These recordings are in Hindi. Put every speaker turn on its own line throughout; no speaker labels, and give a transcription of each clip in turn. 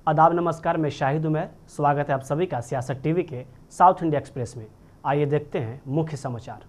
आदाब नमस्कार, मैं शाहिद उमर। स्वागत है आप सभी का सियासत टीवी के साउथ इंडिया एक्सप्रेस में। आइए देखते हैं मुख्य समाचार।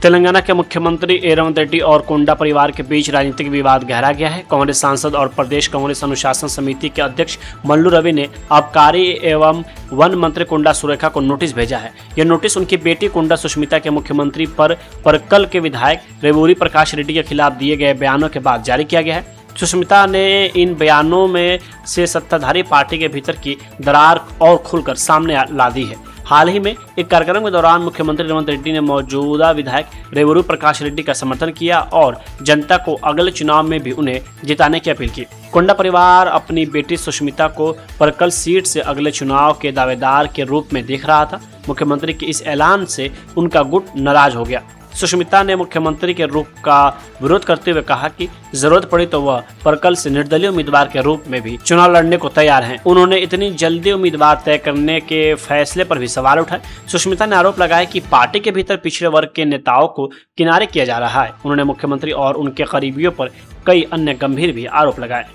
तेलंगाना के मुख्यमंत्री रेवंत रेड्डी और कोंडा परिवार के बीच राजनीतिक विवाद गहरा गया है। कांग्रेस सांसद और प्रदेश कांग्रेस अनुशासन समिति के अध्यक्ष मल्लू रवि ने आबकारी एवं वन मंत्री कोंडा सुरेखा को नोटिस भेजा है। यह नोटिस उनकी बेटी कोंडा सुष्मिता के मुख्यमंत्री पर परक्कल के विधायक रेवूरी प्रकाश रेड्डी के खिलाफ दिए गए बयानों के बाद जारी किया गया है। सुष्मिता ने इन बयानों में से सत्ताधारी पार्टी के भीतर की दरार और खुलकर सामने ला दी है। हाल ही में एक कार्यक्रम के दौरान मुख्यमंत्री रेवंत रेड्डी ने मौजूदा विधायक रेवूरी प्रकाश रेड्डी का समर्थन किया और जनता को अगले चुनाव में भी उन्हें जिताने की अपील की। कोंडा परिवार अपनी बेटी सुष्मिता को परक्कल सीट से अगले चुनाव के दावेदार के रूप में देख रहा था। मुख्यमंत्री के इस ऐलान से उनका गुट नाराज हो गया। सुष्मिता ने मुख्यमंत्री के रुख का विरोध करते हुए कहा कि जरूरत पड़ी तो वह परक्कल से निर्दलीय उम्मीदवार के रूप में भी चुनाव लड़ने को तैयार हैं। उन्होंने इतनी जल्दी उम्मीदवार तय करने के फैसले पर भी सवाल उठाए। सुष्मिता ने आरोप लगाया कि पार्टी के भीतर पिछड़े वर्ग के नेताओं को किनारे किया जा रहा है। उन्होंने मुख्यमंत्री और उनके करीबियों पर कई अन्य गंभीर भी आरोप लगाए।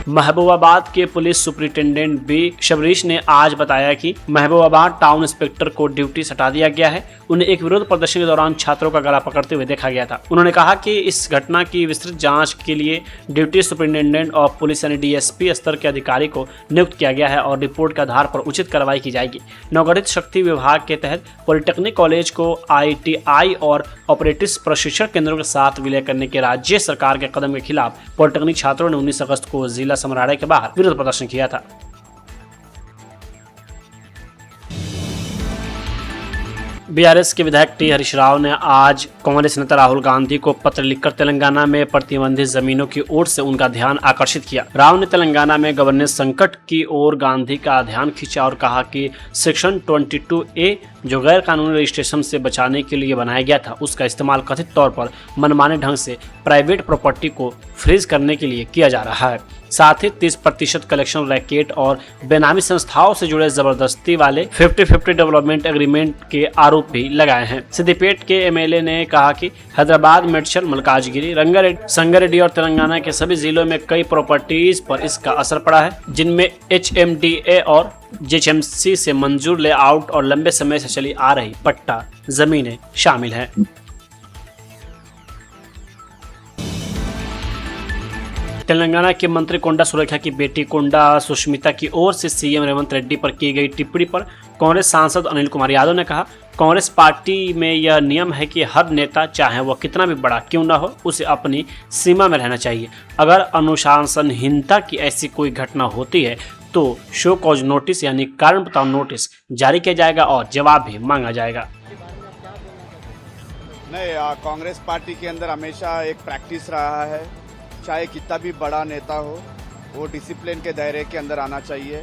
महबूबाबाद के पुलिस सुपरिटेंडेंट बी शबरीश ने आज बताया कि महबूबाबाद टाउन इंस्पेक्टर को ड्यूटी से हटा दिया गया है। उन्हें एक विरोध प्रदर्शन के दौरान छात्रों का गला पकड़ते हुए देखा गया था। उन्होंने कहा कि इस घटना की विस्तृत जांच के लिए ड्यूटी सुपरिटेंडेंट ऑफ पुलिस यानी डीएसपी स्तर के अधिकारी को नियुक्त किया गया है और रिपोर्ट के आधार पर उचित कार्रवाई की जाएगी। नवगठित शक्ति विभाग के तहत पॉलिटेक्निक कॉलेज को ITI और ऑपरेटिव्स प्रशिक्षण केंद्रों के साथ विलय करने के राज्य सरकार के कदम के खिलाफ पॉलिटेक्निक छात्रों ने 19 अगस्त को जिला समराड़े के बाहर विरोध प्रदर्शन किया था। बीआरएस के विधायक टी हरीश राव ने आज कांग्रेस नेता राहुल गांधी को पत्र लिखकर तेलंगाना में प्रतिबंधित जमीनों की ओर से उनका ध्यान आकर्षित किया। राव ने तेलंगाना में गवर्नेंस संकट की ओर गांधी का ध्यान खींचा और कहा कि सेक्शन 22A जो गैर कानूनी रजिस्ट्रेशन से बचाने के लिए बनाया गया था, उसका इस्तेमाल कथित तौर पर मनमाने ढंग से प्राइवेट प्रॉपर्टी को फ्रीज करने के लिए किया जा रहा है। साथ ही 30% कलेक्शन रैकेट और बेनामी संस्थाओं से जुड़े जबरदस्ती वाले 50-50 डेवलपमेंट एग्रीमेंट के आरोप भी लगाए हैं। सिद्दीपेट के MLA ने कहा कि हैदराबाद, मेडचल, मलकाजगिरी, संगारेड्डी और तेलंगाना के सभी जिलों में कई प्रॉपर्टीज पर इसका असर पड़ा है, जिनमें HMDA और JHMC से मंजूर लेआउट और लंबे समय से चली आ रही पट्टा जमीनें शामिल हैं। तेलंगाना के मंत्री कोंडा सुरेखा की बेटी कोंडा सुष्मिता की ओर से CM रेवंत रेड्डी पर की गई टिप्पणी पर कांग्रेस सांसद अनिल कुमार यादव ने कहा, कांग्रेस पार्टी में यह नियम है कि हर नेता चाहे वह कितना भी बड़ा क्यों न हो, उसे अपनी सीमा में रहना चाहिए। अगर अनुशासनहीनता की ऐसी कोई घटना होती है तो शो कॉज नोटिस यानी कारण बताओ नोटिस जारी किया जाएगा और जवाब भी मांगा जाएगा।
नहीं, कांग्रेस पार्टी के अंदर हमेशा एक प्रैक्टिस रहा है, चाहे कितना भी बड़ा नेता हो वो डिसिप्लिन के दायरे के अंदर आना चाहिए।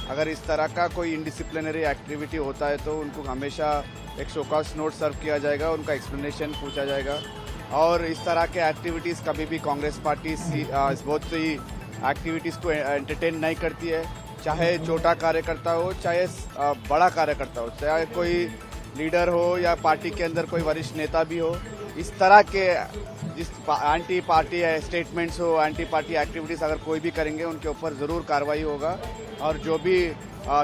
अगर इस तरह का कोई इनडिसिप्लिनरी एक्टिविटी होता है तो उनको हमेशा एक शोकॉज नोट सर्व किया जाएगा, उनका एक्सप्लेनेशन पूछा जाएगा। और इस तरह के एक्टिविटीज़ कभी भी कांग्रेस पार्टी बहुत सी एक्टिविटीज़ को एंटरटेन नहीं करती है, चाहे छोटा कार्यकर्ता हो चाहे बड़ा कार्यकर्ता हो, चाहे कोई लीडर हो या पार्टी के अंदर कोई वरिष्ठ नेता भी हो। इस तरह के जिस एंटी पार्टी स्टेटमेंट्स हो, एंटी पार्टी एक्टिविटीज़ अगर कोई भी करेंगे उनके ऊपर ज़रूर कार्रवाई होगा। और जो भी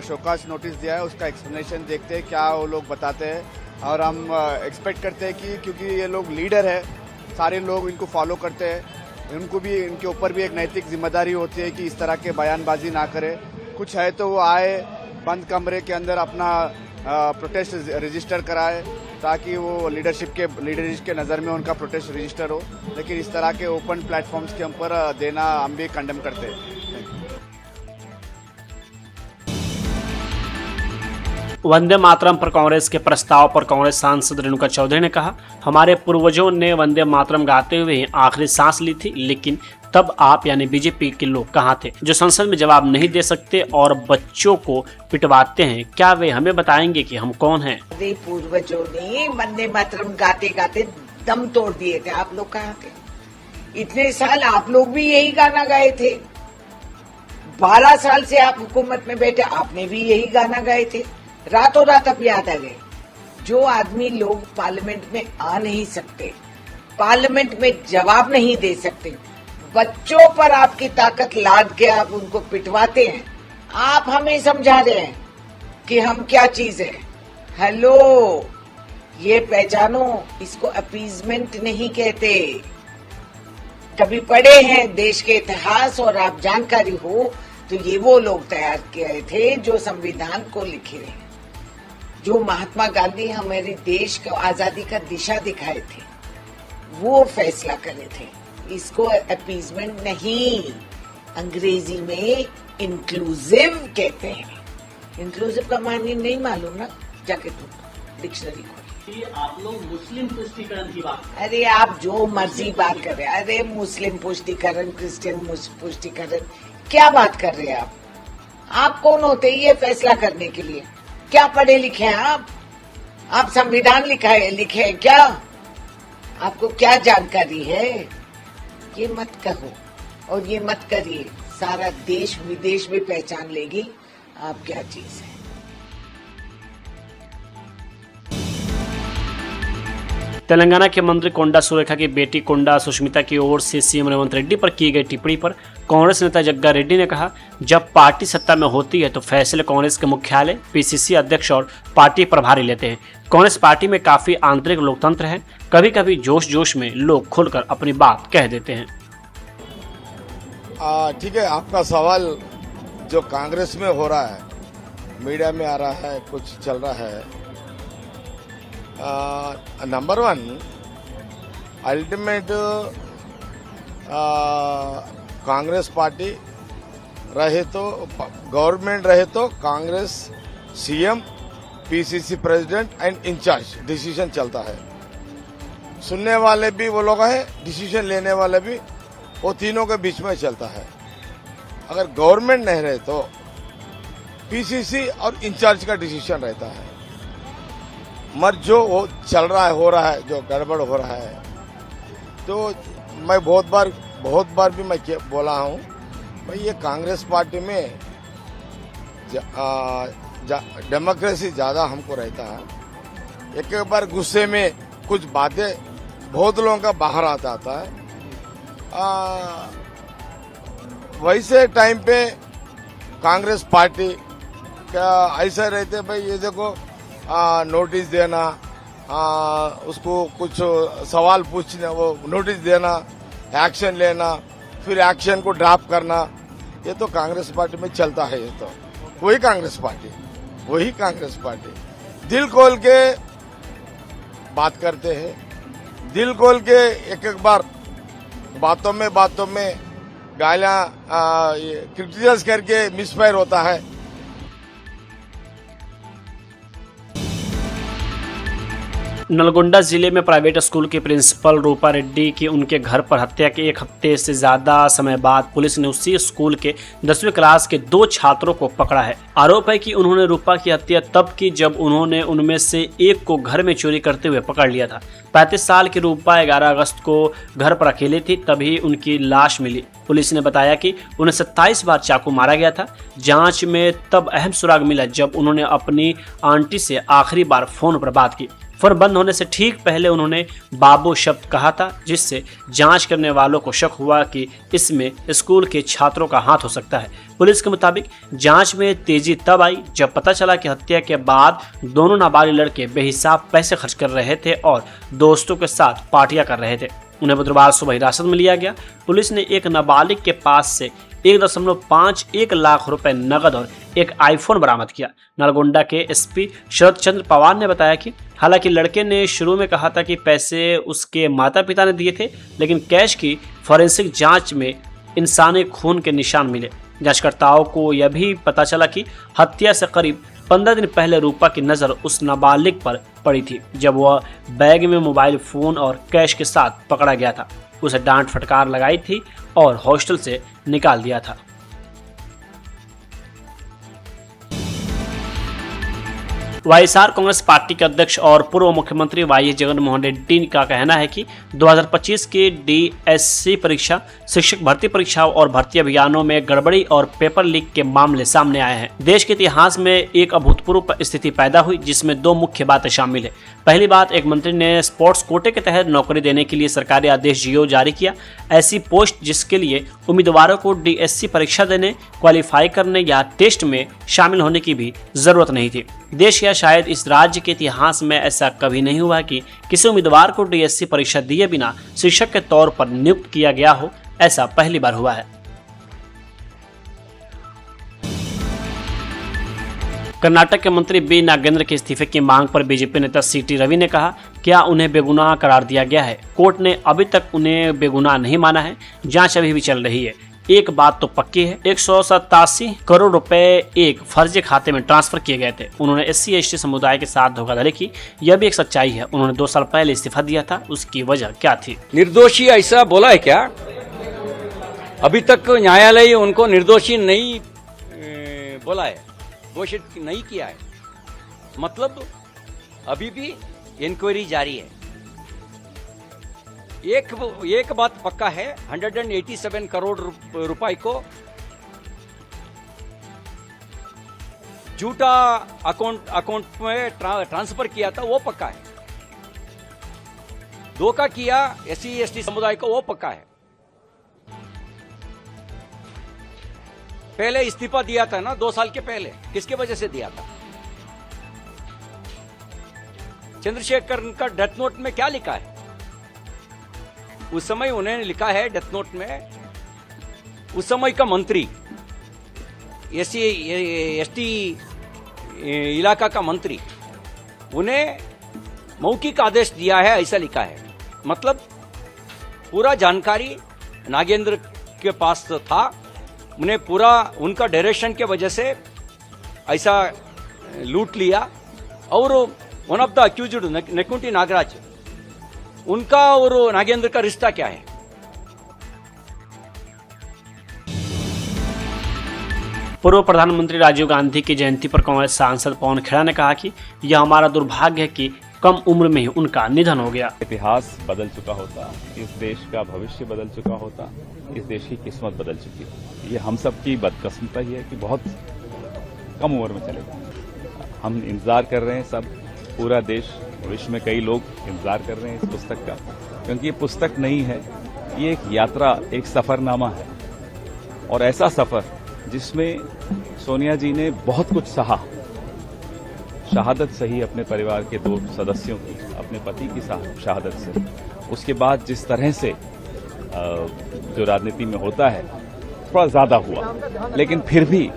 शोकॉज नोटिस दिया है उसका एक्सप्लेनेशन देखते हैं क्या वो लोग बताते हैं। और हम एक्सपेक्ट करते हैं कि क्योंकि ये लोग लीडर है, सारे लोग इनको फॉलो करते हैं, उनको भी इनके ऊपर भी एक नैतिक जिम्मेदारी होती है कि इस तरह के बयानबाजी ना करें। कुछ है तो वो आए बंद कमरे के अंदर अपना प्रोटेस्ट रजिस्टर कराए ताकि वो लीडरशिप के नज़र में उनका प्रोटेस्ट रजिस्टर हो। लेकिन इस तरह के ओपन प्लेटफॉर्म्स के ऊपर देना हम भी कंडेम करते हैं।
वंदे मातरम पर कांग्रेस के प्रस्ताव पर कांग्रेस सांसद रेणुका चौधरी ने कहा, हमारे पूर्वजों ने वंदे मातरम गाते हुए आखिरी सांस ली थी, लेकिन तब आप यानी बीजेपी के लोग कहाँ थे जो संसद में जवाब नहीं दे सकते और बच्चों को पिटवाते हैं? क्या वे हमें बताएंगे कि हम कौन हैं?
पूर्वजों ने वंदे मातरम गाते गाते दम तोड़ दिए थे, आप लोग कहाँ थे? इतने साल आप लोग भी यही गाना गाए थे। 12 साल से आप हुकूमत में बैठे, आपने भी यही गाना गाए थे। रातों रात अब याद आ गए। जो आदमी लोग पार्लियामेंट में आ नहीं सकते पार्लियामेंट में जवाब नहीं दे सकते, बच्चों पर आपकी ताकत लाद के आप उनको पिटवाते हैं। आप हमें समझा रहे हैं कि हम क्या चीज है। हेलो, ये पहचानो, इसको अपीजमेंट नहीं कहते। कभी पढ़े हैं देश के इतिहास और आप जानकारी हो तो ये वो लोग तैयार किए थे जो संविधान को लिखे हैं, जो महात्मा गांधी हमारे देश को आजादी का दिशा दिखाए थे, वो फैसला करे थे। इसको अपीजमेंट नहीं, अंग्रेजी में इंक्लूसिव कहते हैं। इंक्लूसिव का मानी नहीं मालूम ना, जाके तुम डिक्शनरी खोलो।
आप लोग मुस्लिम पुष्टिकरण की बात,
अरे आप जो मर्जी बात कर रहे हैं, अरे मुस्लिम पुष्टिकरण, क्रिश्चियन पुष्टिकरण, क्या बात कर रहे हैं आप? आप कौन होते हैं ये फैसला करने के लिए? क्या पढ़े लिखे हैं आप? आप संविधान लिखे हैं क्या? आपको क्या जानकारी है? ये मत कहो और ये मत करिए, सारा देश विदेश में पहचान लेगी आप क्या चीज है।
तेलंगाना के मंत्री कोंडा सुरेखा की बेटी कोंडा सुष्मिता की ओर से सीएम रेवंत रेड्डी पर की गई टिप्पणी पर कांग्रेस नेता जग्गा रेड्डी ने कहा, जब पार्टी सत्ता में होती है तो फैसले कांग्रेस के मुख्यालय, पीसीसी अध्यक्ष और पार्टी प्रभारी लेते हैं। कांग्रेस पार्टी में काफी आंतरिक लोकतंत्र है, कभी कभी जोश जोश में लोग खुलकर अपनी बात कह देते हैं।
ठीक है, आपका सवाल जो कांग्रेस में हो रहा है, मीडिया में आ रहा है, कुछ चल रहा है। Number one, ultimate Congress party रहे तो, गवर्नमेंट रहे तो Congress CM, PCC president and incharge decision चलता है। सुनने वाले भी वो लोग हैं, डिसीजन लेने वाले भी वो तीनों के बीच में चलता है। अगर गवर्नमेंट नहीं रहे तो पीसीसी और इंचार्ज का डिसीजन रहता है। मगर जो वो चल रहा है, हो रहा है, जो गड़बड़ हो रहा है, तो मैं बहुत बार भी मैं बोला हूँ भाई, ये कांग्रेस पार्टी में डेमोक्रेसी ज़्यादा हमको रहता है। एक बार गुस्से में कुछ बातें बहुत लोगों का बाहर आता है। वैसे टाइम पे कांग्रेस पार्टी क्या ऐसा रहते भाई, ये देखो नोटिस देना, उसको कुछ सवाल पूछना, वो नोटिस देना, एक्शन लेना, फिर एक्शन को ड्रॉप करना, ये तो कांग्रेस पार्टी में चलता है। ये तो वही कांग्रेस पार्टी दिल खोल के बात करते हैं, दिल खोल के एक बार बातों में गालियां क्रिटिसाइज करके मिसफायर होता है।
नलगोंडा जिले में प्राइवेट स्कूल के प्रिंसिपल रूपा रेड्डी की उनके घर पर हत्या के एक हफ्ते से ज्यादा समय बाद पुलिस ने उसी स्कूल के 10वीं क्लास के 2 छात्रों को पकड़ा है। आरोप है कि उन्होंने रूपा की हत्या तब की जब उन्होंने उनमें से एक को घर में चोरी करते हुए पकड़ लिया था। 35 साल की रूपा 11 अगस्त को घर पर अकेली थी, तभी उनकी लाश मिली। पुलिस ने बताया कि उन्हें 27 बार चाकू मारा गया था। जांच में तब अहम सुराग मिला जब उन्होंने अपनी आंटी से आखिरी बार फोन पर बात की। फोन बंद होने से ठीक पहले उन्होंने बाबू शब्द कहा था, जिससे जांच करने वालों को शक हुआ कि इसमें स्कूल के छात्रों का हाथ हो सकता है। पुलिस के मुताबिक जांच में तेजी तब आई जब पता चला कि हत्या के बाद दोनों नाबालिग लड़के बेहिसाब पैसे खर्च कर रहे थे और दोस्तों के साथ पार्टियां कर रहे थे। उन्हें बुधवार सुबह हिरासत में लिया गया। पुलिस ने एक नाबालिग के पास से 1.51 लाख रुपए नकद और एक आईफोन बरामद किया। नलगोंडा के एसपी शरद चंद्र पवार ने बताया कि हालांकि लड़के ने शुरू में कहा था कि पैसे उसके माता पिता ने दिए थे, लेकिन कैश की फॉरेंसिक जांच में इंसानी खून के निशान मिले। जांचकर्ताओं को यह भी पता चला कि हत्या से करीब 15 दिन पहले रूपा की नज़र उस नाबालिग पर पड़ी थी, जब वह बैग में मोबाइल फोन और कैश के साथ पकड़ा गया था। उसे डांट फटकार लगाई थी और हॉस्टल से निकाल दिया था। वाईएसआर कांग्रेस पार्टी के अध्यक्ष और पूर्व मुख्यमंत्री वाई जगनमोहन रेड्डी का कहना है कि 2025 की डीएससी परीक्षा, शिक्षक भर्ती परीक्षाओं और भर्ती अभियानों में गड़बड़ी और पेपर लीक के मामले सामने आए हैं। देश के इतिहास में एक अभूतपूर्व स्थिति पैदा हुई जिसमें दो मुख्य बातें शामिल है। पहली बात, एक मंत्री ने स्पोर्ट्स कोटे के तहत नौकरी देने के लिए सरकारी आदेश जीओ जारी किया। ऐसी पोस्ट जिसके लिए उम्मीदवारों को डीएससी परीक्षा देने, क्वालिफाई करने या टेस्ट में शामिल होने की भी जरूरत नहीं थी। देश या शायद इस राज्य के इतिहास में ऐसा कभी नहीं हुआ कि किसी उम्मीदवार को डीएससी परीक्षा दिए बिना शिक्षक के तौर पर नियुक्त किया गया हो। ऐसा पहली बार हुआ है। कर्नाटक के मंत्री बी नागेंद्र के इस्तीफे की मांग पर बीजेपी नेता सीटी रवि ने कहा, क्या उन्हें बेगुनाह करार दिया गया है? कोर्ट ने अभी तक उन्हें बेगुनाह नहीं माना है। जांच अभी भी चल रही है। एक बात तो पक्की है, 187 करोड़ रुपए एक फर्जी खाते में ट्रांसफर किए गए थे। उन्होंने SC/ST समुदाय के साथ धोखाधड़ी की, यह भी एक सच्चाई है। उन्होंने 2 साल पहले इस्तीफा दिया था, उसकी वजह क्या थी?
निर्दोषी ऐसा बोला है क्या? अभी तक न्यायालय उनको निर्दोषी नहीं बोला है, घोषित नहीं किया है। मतलब अभी भी इंक्वायरी जारी है। एक बात पक्का है, 187 करोड़ रुपए को झूठा अकाउंट में ट्रांसफर किया था, वो पक्का है। धोखा किया SC/ST समुदाय को, वो पक्का है। पहले इस्तीफा दिया था ना 2 साल के पहले, किसके वजह से दिया था? चंद्रशेखर का डेथ नोट में क्या लिखा है? उस समय उन्होंने लिखा है डेथ नोट में, उस समय का मंत्री, SC/ST इलाका का मंत्री, उन्हें मौखिक आदेश दिया है, ऐसा लिखा है। मतलब पूरा जानकारी नागेंद्र के पास था। उन्हें पूरा उनका डायरेक्शन के वजह से ऐसा लूट लिया। और one of the accused Nekunti Nagaraj, उनका और नागेंद्र का रिश्ता क्या है?
पूर्व प्रधानमंत्री राजीव गांधी की जयंती पर कांग्रेस सांसद पवन खेड़ा ने कहा कि यह हमारा दुर्भाग्य है कि कम उम्र में ही उनका निधन हो गया।
इतिहास बदल चुका होता, इस देश का भविष्य बदल चुका होता, इस देश की किस्मत बदल चुकी होती। ये हम सब की बदकिस्मती ही है कि बहुत कम उम्र में चले गए। हम इंतजार कर रहे हैं, सब पूरा देश, विश्व में कई लोग इंतजार कर रहे हैं इस पुस्तक का, क्योंकि ये पुस्तक नहीं है, ये एक यात्रा, एक सफरनामा है। और ऐसा सफर जिसमें सोनिया जी ने बहुत कुछ सहा, शहादत सही अपने परिवार के 2 सदस्यों की, अपने पति की शहादत से। उसके बाद जिस तरह से जो राजनीति में होता है थोड़ा ज्यादा हुआ, लेकिन फिर भी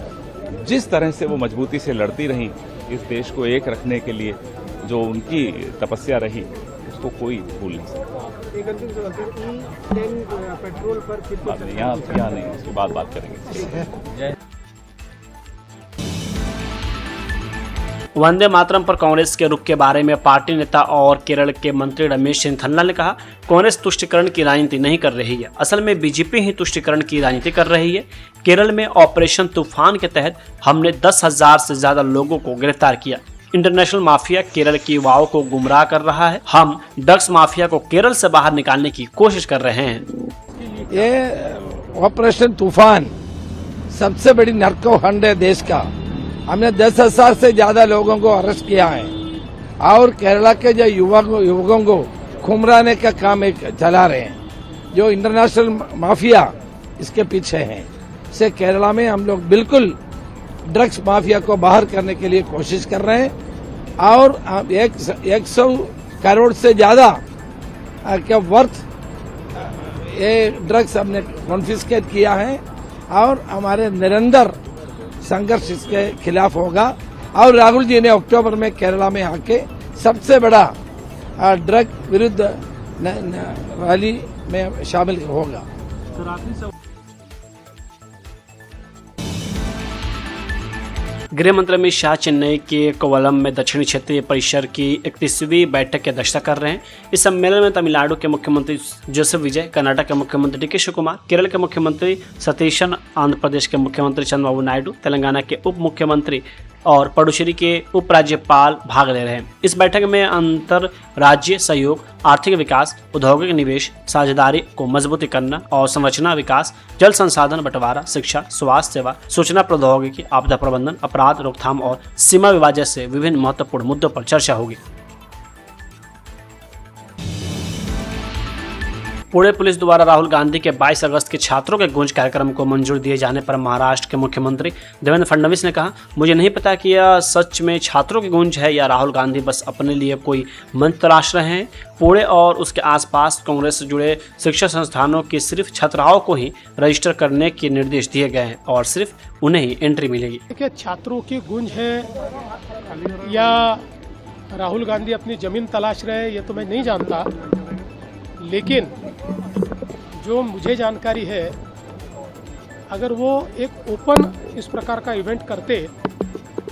जिस तरह से वो मजबूती से लड़ती रही इस देश को एक रखने के लिए, जो उनकी तपस्या रही, उसको कोई भूल नहीं सकता।
पेट्रोल पर
यहाँ नहीं, उसके बाद बात करेंगे।
वंदे मातरम पर कांग्रेस के रुख के बारे में पार्टी नेता और केरल के मंत्री रमेश चन्नीथाला ने कहा, कांग्रेस तुष्टीकरण की राजनीति नहीं कर रही है, असल में बीजेपी ही तुष्टीकरण की राजनीति कर रही है। केरल में ऑपरेशन तूफान के तहत हमने 10,000 से ज्यादा लोगों को गिरफ्तार किया। इंटरनेशनल माफिया केरल के युवाओं को गुमराह कर रहा है। हम ड्रग्स माफिया को केरल से बाहर निकालने की कोशिश कर रहे हैं।
ये ऑपरेशन तूफान सबसे बड़ी नर्को हंड है देश का। हमने 10,000 से ज्यादा लोगों को अरेस्ट किया है और केरला के जो युवकों को गुमराहने का काम चला रहे हैं। जो इंटरनेशनल माफिया इसके पीछे है, से केरला में हम लोग बिल्कुल ड्रग्स माफिया को बाहर करने के लिए कोशिश कर रहे हैं। और 100 करोड़ से ज्यादा का वर्थ ये ड्रग्स हमने कॉन्फिस्केट किया है और हमारे निरंतर संघर्ष इसके खिलाफ होगा। और राहुल जी ने अक्टूबर में केरला में आके सबसे बड़ा ड्रग विरुद्ध रैली में शामिल होगा।
गृह मंत्री अमित शाह चेन्नई के कोवलम में दक्षिणी क्षेत्रीय परिषद की 31वीं बैठक की अध्यक्षता कर रहे हैं। इस सम्मेलन में तमिलनाडु के मुख्यमंत्री जोसेफ विजय, कर्नाटक के मुख्यमंत्री DK शिवकुमार, केरल के मुख्यमंत्री सतीशन, आंध्र प्रदेश के मुख्यमंत्री चंद्रबाबू नायडू, तेलंगाना के उप मुख्यमंत्री और पुडुचेरी के उपराज्यपाल भाग ले रहे हैं। इस बैठक में अंतर राज्य सहयोग, आर्थिक विकास, औद्योगिक निवेश, साझेदारी को मजबूती करना और संरचना विकास, जल संसाधन बंटवारा, शिक्षा, स्वास्थ्य सेवा, सूचना प्रौद्योगिकी, आपदा प्रबंधन, अपराध रोकथाम और सीमा विवाद जैसे विभिन्न महत्वपूर्ण मुद्दों पर चर्चा होगी। पुणे पुलिस द्वारा राहुल गांधी के 22 अगस्त के छात्रों के गूंज कार्यक्रम को मंजूरी दिए जाने पर महाराष्ट्र के मुख्यमंत्री देवेंद्र फडणवीस ने कहा, मुझे नहीं पता कि यह सच में छात्रों की गूंज है या राहुल गांधी बस अपने लिए कोई मंच तलाश रहे हैं। पुणे और उसके आसपास कांग्रेस से जुड़े शिक्षा संस्थानों की सिर्फ छात्राओं को ही रजिस्टर करने के निर्देश दिए गए हैं और सिर्फ उन्हें ही एंट्री मिलेगी।
देखिए, छात्रों की गूंज है या राहुल गांधी अपनी जमीन तलाश रहे हैं ये तो मैं नहीं जानता, लेकिन जो मुझे जानकारी है, अगर वो एक ओपन इस प्रकार का इवेंट करते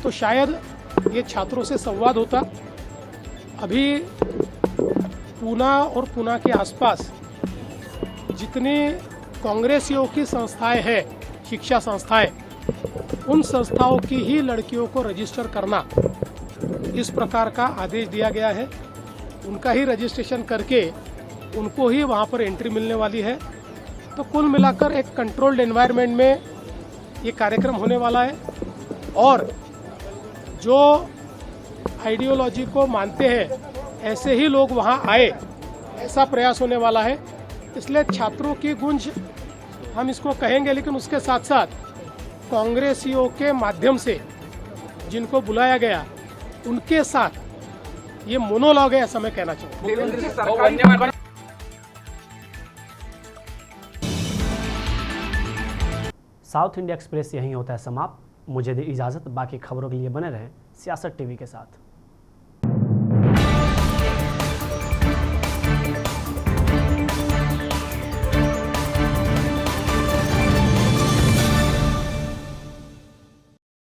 तो शायद ये छात्रों से संवाद होता। अभी पूना और पूना के आसपास जितनी कांग्रेसियों की संस्थाएं हैं, शिक्षा संस्थाएं, उन संस्थाओं की ही लड़कियों को रजिस्टर करना, इस प्रकार का आदेश दिया गया है। उनका ही रजिस्ट्रेशन करके उनको ही वहाँ पर एंट्री मिलने वाली है। तो कुल मिलाकर एक कंट्रोल्ड एनवायरनमेंट में ये कार्यक्रम होने वाला है और जो आइडियोलॉजी को मानते हैं ऐसे ही लोग वहाँ आए, ऐसा प्रयास होने वाला है। इसलिए छात्रों की गूंज हम इसको कहेंगे, लेकिन उसके साथ साथ कांग्रेसियों के माध्यम से जिनको बुलाया गया उनके साथ ये मोनोलॉग है, ऐसा मैं कहना चाहूँगा।
साउथ इंडिया एक्सप्रेस यहीं होता है समाप्त। मुझे दी इजाज़त। बाकी खबरों के लिए बने रहें सियासत टीवी के साथ।